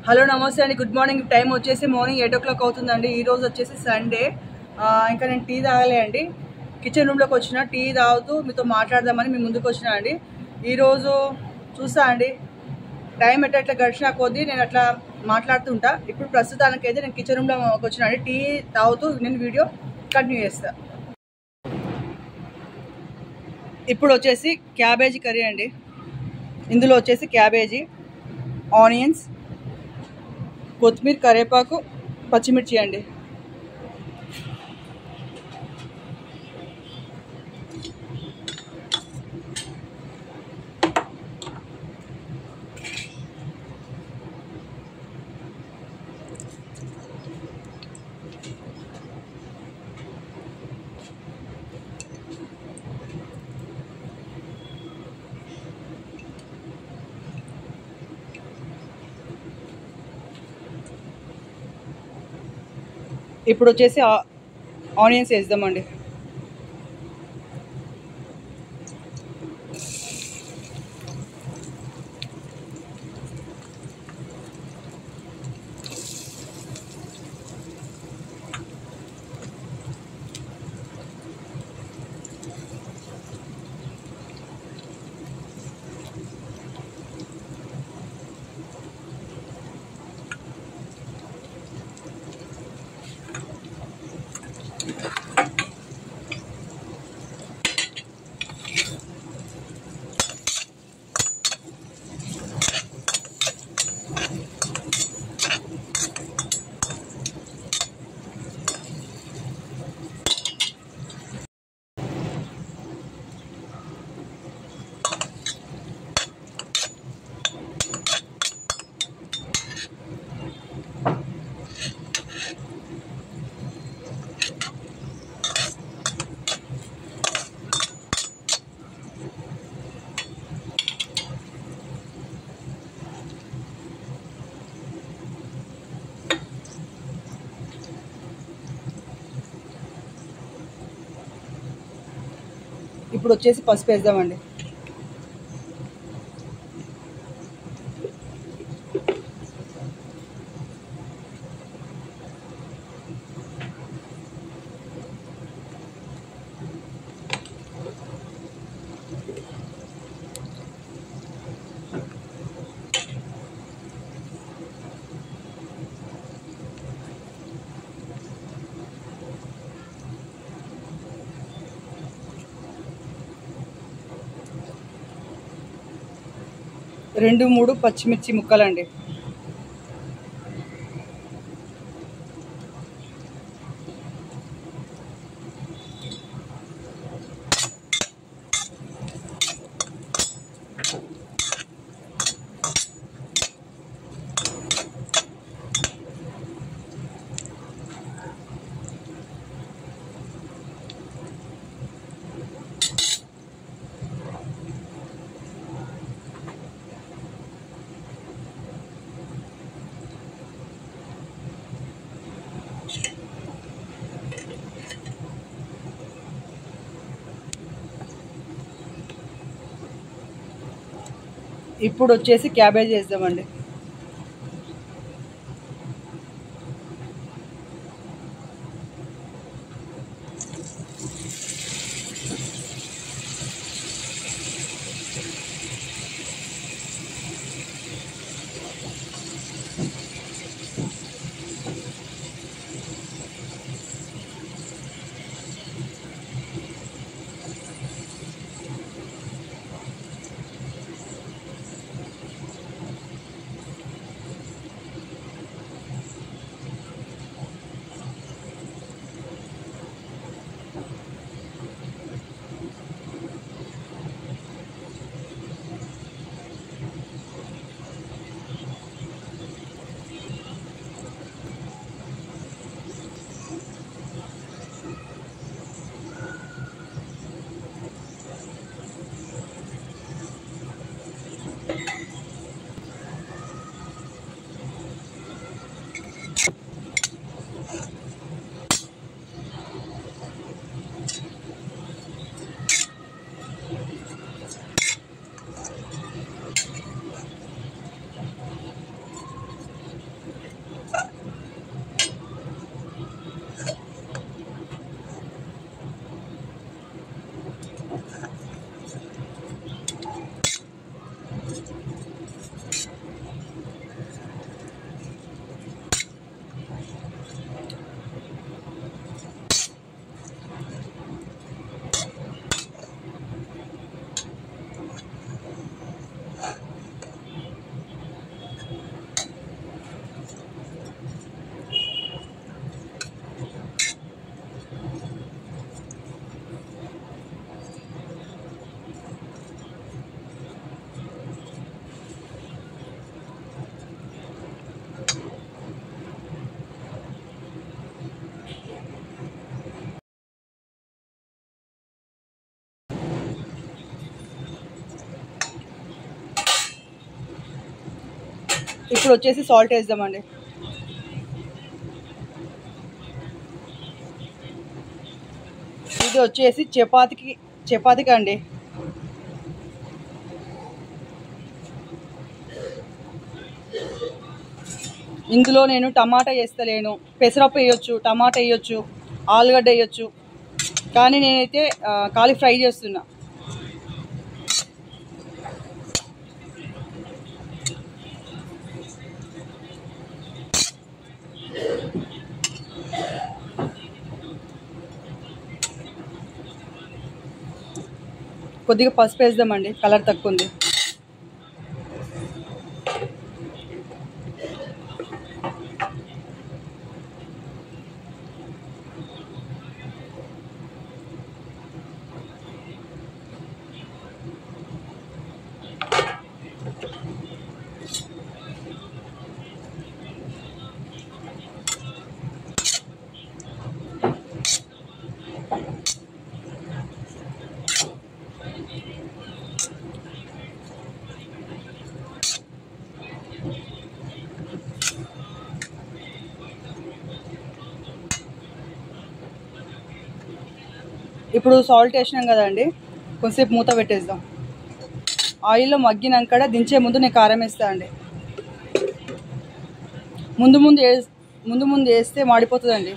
Hello నమస్తే అండి, good morning. Time వచ్చేసి మార్నింగ్ 8 o'clock అవుతుందండి. ఈరోజు వచ్చేసి సండే. ఇంకా నేను టీ తాగలే అండి. కిచెన్ రూమ్లోకి వచ్చిన టీ తాగుతూ మీతో మాట్లాడదామని మీ ముందుకు వచ్చిన అండి. ఈరోజు చూసా అండి, టైం ఎట్లా గడిచినా కొద్దీ నేను అట్లా మాట్లాడుతుంటా. ఇప్పుడు ప్రస్తుతానికైతే నేను కిచెన్ రూమ్లోకి వచ్చిన అండి. టీ తాగుతూ నేను వీడియో కంటిన్యూ చేస్తా. ఇప్పుడు వచ్చేసి క్యాబేజీ కర్రీ అండి. ఇందులో వచ్చేసి క్యాబేజీ, ఆనియన్స్, కొత్తిమీర, కరివేపాకు, పచ్చిమిర్చి అండి. ఇప్పుడు వచ్చేసి ఆనియన్స్ వేద్దామండి. ఇప్పుడు వచ్చేసి పసుపు వేద్దామండి. రెండు మూడు పచ్చిమిర్చి ముక్కలండి. ఇప్పుడు వచ్చేసి క్యాబేజీ వేద్దామండి. ఇప్పుడు వచ్చేసి సాల్ట్ వేద్దామండి. ఇది వచ్చేసి చపాతీకి అండి. ఇందులో నేను టమాటా వేస్తలేను, పెసరపప్పు వేయొచ్చు, టమాటా వేయొచ్చు, ఆలుగడ్డ వేయొచ్చు, కానీ నేనైతే ఖాళీ ఫ్రై చేస్తున్నా. కొద్దిగా పసుపు వేద్దామండి, కలర్ తక్కువ ఉంది. ఇప్పుడు సాల్ట్ వేసినాం కదండి, కొంచెంసేపు మూత పెట్టేద్దాం. ఆయిల్లో మగ్గినాక దించే ముందు నేను కారం వేస్తాను అండి. ముందు ముందు వేస్తే మాడిపోతుందండి.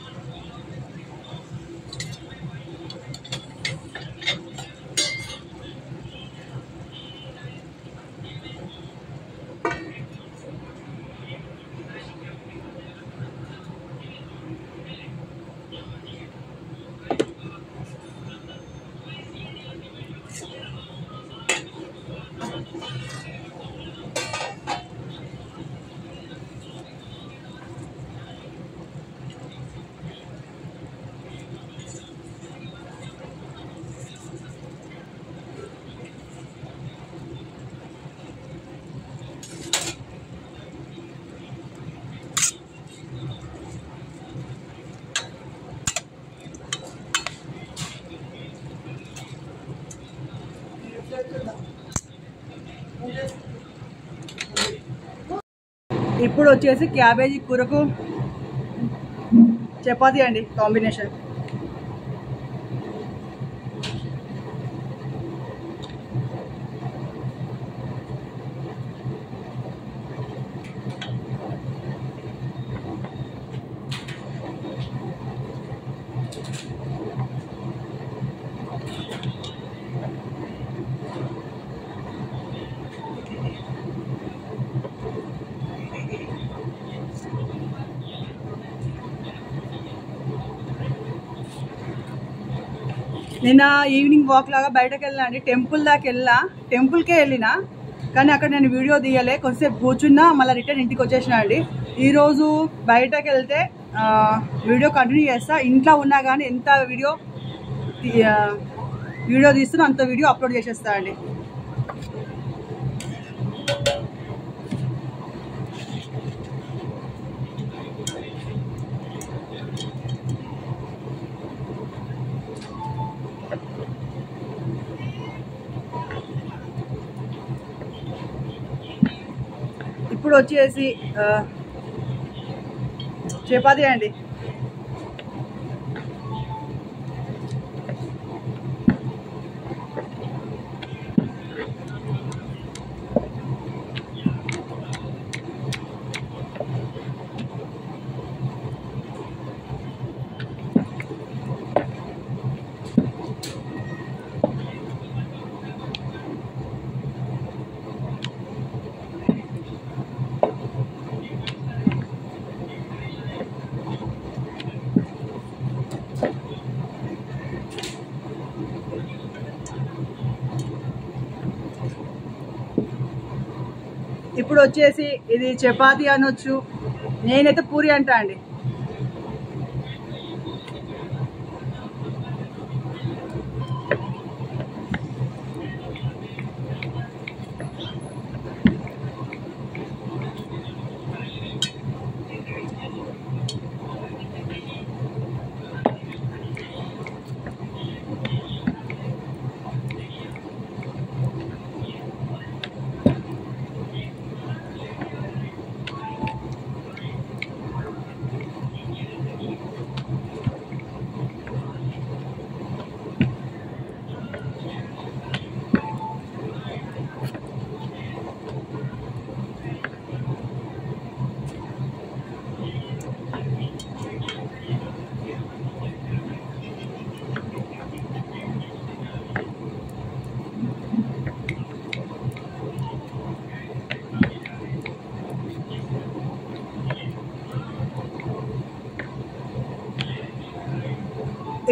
ఇప్పుడు వచ్చేసి క్యాబేజీ కూరకు చపాతీ అండి కాంబినేషన్. నిన్న ఈవినింగ్ వాక్ లాగా బయటకు వెళ్ళినా అండి, టెంపుల్కే వెళ్ళినా, కానీ అక్కడ నేను వీడియో తీయలే. కొంచెంసేపు కూర్చున్నా, మళ్ళీ రిటర్న్ ఇంటికి వచ్చేసిన అండి. ఈరోజు బయటకు వెళ్తే వీడియో కంటిన్యూ చేస్తా. ఇంట్లో ఉన్నా కానీ ఎంత వీడియో తీస్తున్నా అంత వీడియో అప్లోడ్ చేసేస్తా అండి. ఇప్పుడు వచ్చేసి చపాతీ అండి. ఇప్పుడు వచ్చేసి ఇది చపాతీ అనొచ్చు, నేనైతే పూరి అంటా అండి.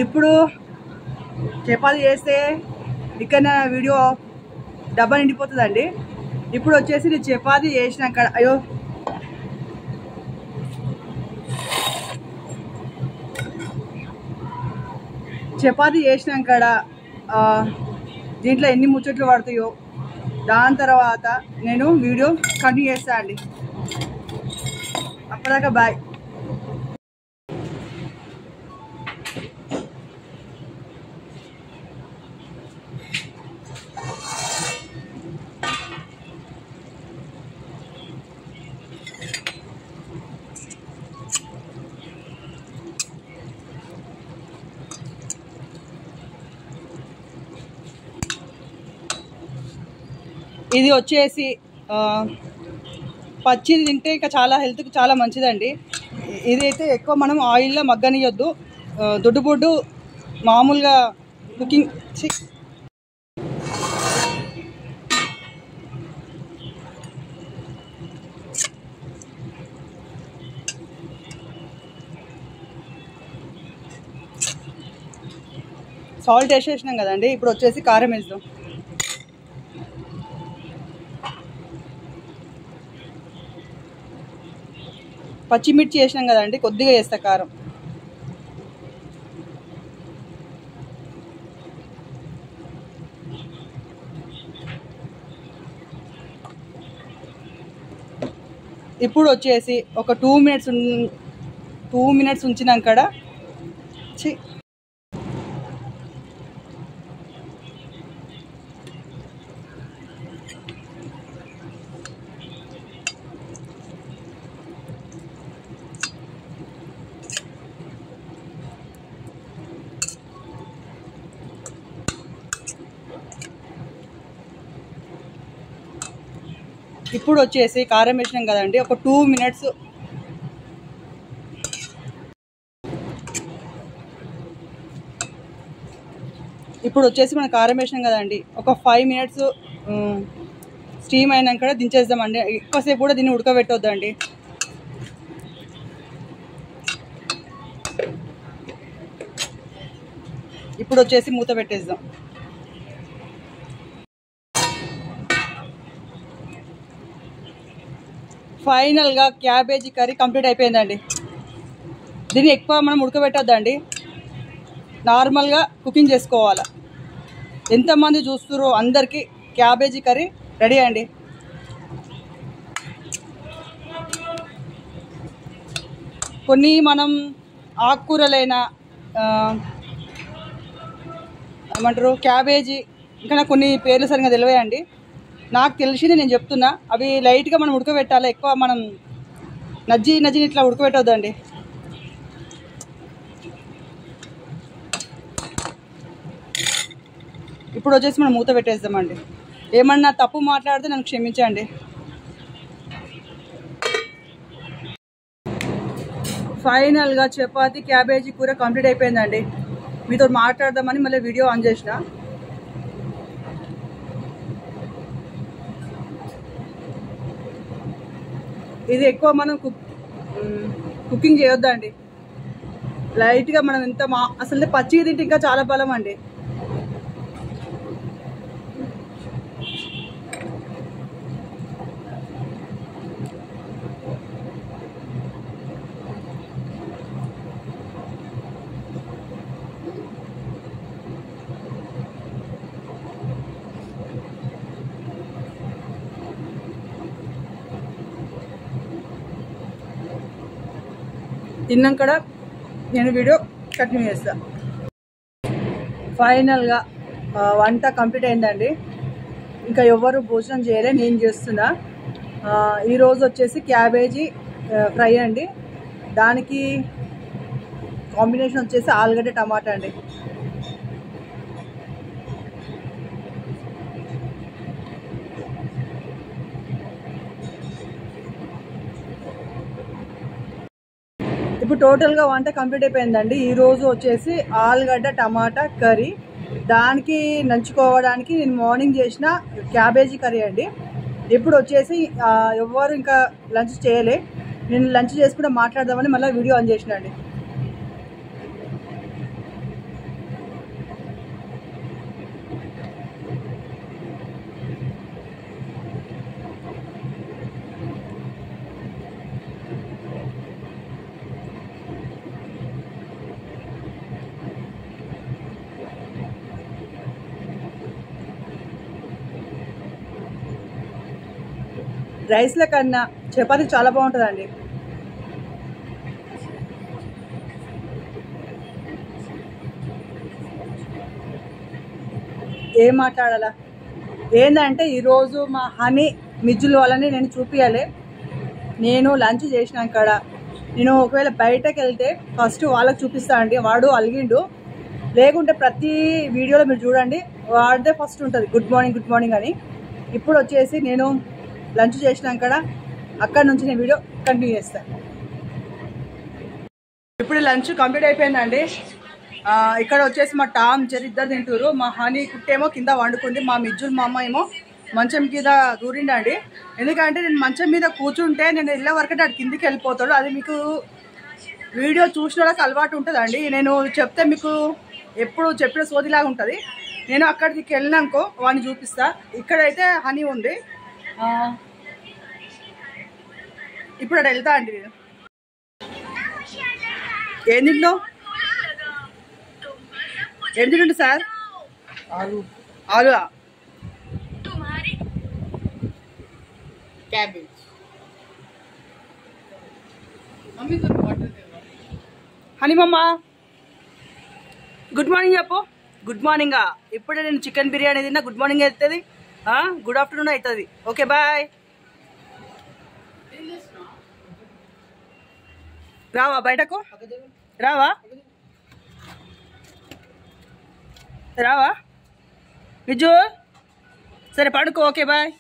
ఇప్పుడు చపాతీ చేస్తే ఇక్కడ వీడియో డబ్బా నిండిపోతుందండి. ఇప్పుడు వచ్చేసి నేను చపాతీ చేసినాక అయ్యో చపాతీ చేసినాక దీంట్లో ఎన్ని ముచ్చట్లు పడతాయో దాని తర్వాత నేను వీడియో కంటిన్యూ చేస్తాను అండి. అప్పటిదాకా బాయ్. ఇది వచ్చేసి పచ్చిది తింటే ఇంకా చాలా హెల్త్కి చాలా మంచిదండి. ఇదైతే ఎక్కువ మనం ఆయిల్లో మగ్గనియొద్దు. దొడ్డుబొడ్డు మామూలుగా కుకింగ్ సాల్ట్ వేసేసినాం కదండి. ఇప్పుడు వచ్చేసి కారం వేద్దాం. పచ్చిమిర్చి వేసినాం కదండి, కొద్దిగా వేస్తా కారం. ఇప్పుడు వచ్చేసి ఒక 2 మినిట్స్ ఉంచినాక ఇప్పుడు వచ్చేసి కారం వేసినాం కదండి, ఒక 2 మినిట్స్ ఇప్పుడు వచ్చేసి మనం కారం వేసినాం కదండి, ఒక 5 మినిట్స్ స్టీమ్ అయినాక దించేద్దామండి. ఎక్కువసేపు కూడా దీన్ని ఉడకబెట్టొద్దండి. ఇప్పుడు వచ్చేసి మూత పెట్టేద్దాం. ఫైనల్గా క్యాబేజీ కర్రీ కంప్లీట్ అయిపోయిందండి. దీన్ని ఎక్కువ మనం ఉడకబెట్టొద్దండి, నార్మల్గా కుకింగ్ చేసుకోవాలి. ఎంతమంది చూస్తారో అందరికీ క్యాబేజీ కర్రీ రెడీ అండి. కొన్ని మనం ఆకుకూరలైనా ఏమంటారు క్యాబేజీ, ఇంకా కొన్ని పేర్లు సరిగ్గా తెలియదండి, నాకు తెలిసింది నేను చెప్తున్నా. అవి లైట్గా మనం ఉడకబెట్టాలి, ఎక్కువ మనం నజ్జి ఇట్లా ఉడకబెట్టొద్దండి. ఇప్పుడు వచ్చేసి మనం మూత పెట్టేద్దామండి. ఏమన్నా తప్పు మాట్లాడితే నన్ను క్షమించండి. ఫైనల్గా చపాతీ క్యాబేజీ కూర కంప్లీట్ అయిపోయిందండి. మీతో మాట్లాడదామని మళ్ళీ వీడియో ఆన్ చేసిన. ఇది ఎక్కువ మనం కుకింగ్ చేయొద్దండి, లైట్గా మనం ఎంత అసలు పచ్చిగా తింటే ఇంకా చాలా బలం అండి. తిన్నాక నేను వీడియో కంటిన్యూ చేస్తాను. ఫైనల్గా వంట కంప్లీట్ అయిందండి. ఇంకా ఎవరు భోజనం చేయలే, నేను చేస్తున్నా. ఈరోజు వచ్చేసి క్యాబేజీ ఫ్రై అండి. దానికి కాంబినేషన్ వచ్చేసి ఆలుగడ్డ టమాటా అండి. ఇప్పుడు టోటల్గా వంట కంప్లీట్ అయిపోయిందండి. ఈరోజు వచ్చేసి ఆలుగడ్డ టమాటా కర్రీ, దానికి నంచుకోవడానికి నేను మార్నింగ్ చేసిన క్యాబేజీ కర్రీ అండి. ఇప్పుడు వచ్చేసి ఎవరు ఇంకా లంచ్ చేయలే, నేను లంచ్ చేసుకుంటే మాట్లాడదామని మళ్ళీ వీడియో ఆన్ చేసిన అండి. రైస్ల కన్నా చపాతీ చాలా బాగుంటుందండి. ఏం మాట్లాడాలా ఏంటంటే ఈరోజు మా హనీ మిజ్జుల వాళ్ళని నేను చూపించాలి. నేను లంచ్ చేసినాక నేను ఒకవేళ బయటకు వెళ్తే ఫస్ట్ వాళ్ళకి చూపిస్తా అండి. వాడు అలిగిండు, లేకుంటే ప్రతి వీడియోలో మీరు చూడండి వాడిదే ఫస్ట్ ఉంటుంది గుడ్ మార్నింగ్ అని. ఇప్పుడు వచ్చేసి నేను లంచ్ చేసినాక అక్కడ నుంచి నేను వీడియో కంటిన్యూ చేస్తాను. ఇప్పుడు లంచ్ కంప్లీట్ అయిపోయిందండి. ఇక్కడ వచ్చేసి మా టామ్ జెర్రీ ఇద్దరు తింటారు. మా హనీ కుట్టేమో కింద వండుకుంది, మా మిజ్జుల్ మా అమ్మ ఏమో మంచం కింద దూరిండండి. ఎందుకంటే నేను మంచం మీద కూర్చుంటే నేను వెళ్ళే వరకంటే అటు కిందికి వెళ్ళిపోతాడు. అది మీకు వీడియో చూసిన వాళ్ళకి అలవాటు ఉంటుందండి. నేను చెప్తే మీకు ఎప్పుడు చెప్పిన సోదిలాగా ఉంటుంది. నేను అక్కడికి వెళ్ళినాకో వాడిని చూపిస్తా. ఇక్కడైతే హనీ ఉంది. ఇప్పుడు అటు వెళ్తా అండి. నేను ఏం తింటున్నావు? ఏం తింటుండు సార్? ఆలు క్యాబేజ్. హనీ మమ్మ గుడ్ మార్నింగ్ చెప్పు. గుడ్ మార్నింగా? ఇప్పుడే నేను చికెన్ బిర్యానీ తిన్నా. గుడ్ మార్నింగ్ అవుతుంది, గుడ్ ఆఫ్టర్నూన్ అవుతుంది. Okay bye. రావా బయటకు? రావా విజు? సరే పడుకో. Okay bye.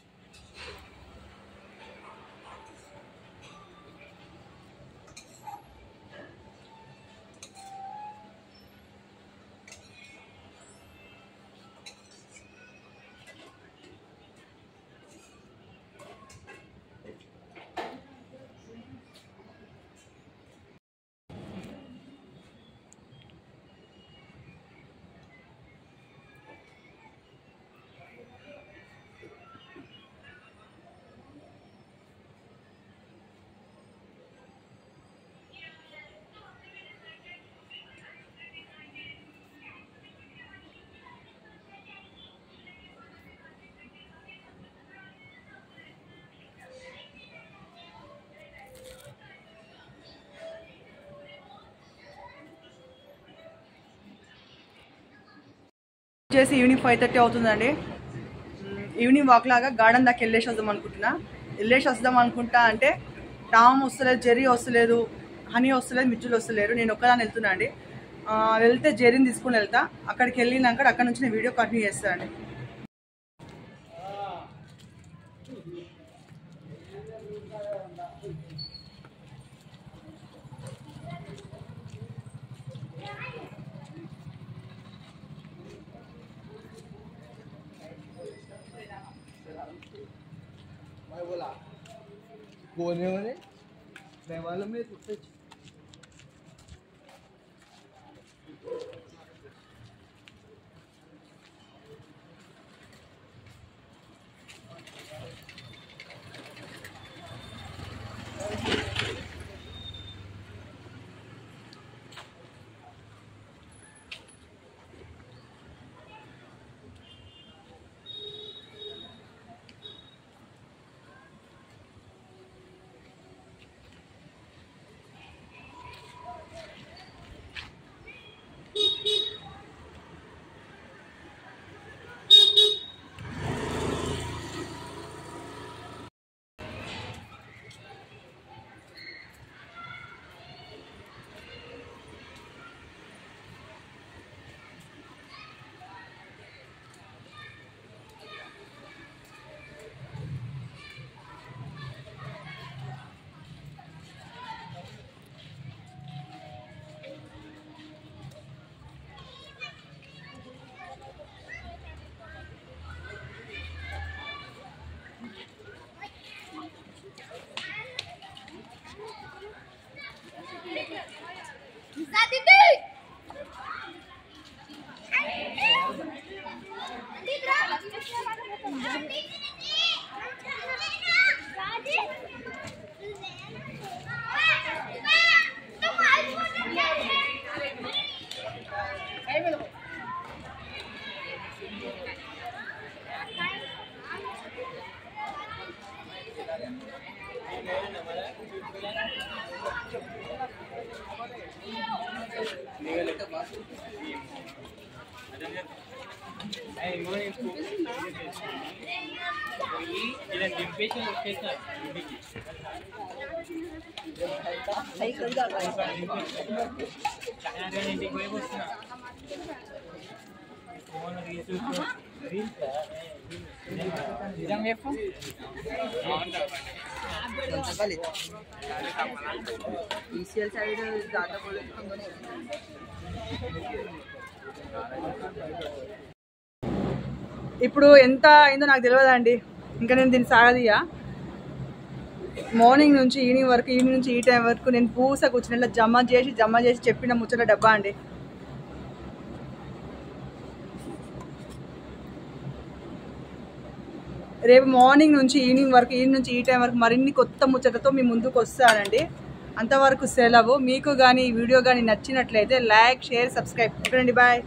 వచ్చేసి ఈవినింగ్ 5:30 అవుతుందండి. ఈవినింగ్ వాక్ లాగా గార్డెన్ దాకా వెళ్ళేసి వద్దాం అనుకుంటా. అంటే టామ్ వస్తలేదు, జెర్రీ వస్తలేదు, హనీ వస్తలేదు, మిజ్జులు వస్తలేరు. నేను ఒక్కదాన్ని వెళ్తున్నా అండి. వెళ్తే జెర్రీని తీసుకుని వెళ్తా. అక్కడికి వెళ్ళినాక అక్కడ నుంచి నేను వీడియో కంటిన్యూ చేస్తాను అండి. बोला कोने वाले वालों में कुत्ते ఈసీఎల్ సైడ్ ఇప్పుడు ఎంత అయిందో నాకు తెలియదండి. ఇంకా నేను దీన్ని సాగదీయా. మార్నింగ్ నుంచి ఈవినింగ్ వరకు, ఈవినింగ్ నుంచి ఈ టైం వరకు నేను పూస కూర్చుని ఇట్లా జమ చేసి చెప్పిన ముచ్చట డబ్బా అండి. రేపు మార్నింగ్ నుంచి ఈవినింగ్ వరకు, ఈవినింగ్ నుంచి ఈ టైం వరకు మరిన్ని కొత్త ముచ్చటతో మీ ముందుకు వస్తానండి. అంతవరకు సెలవు. మీకు కానీ ఈ వీడియో కానీ నచ్చినట్లయితే లైక్, షేర్, సబ్స్క్రైబ్. ఓకేనండి, బాయ్.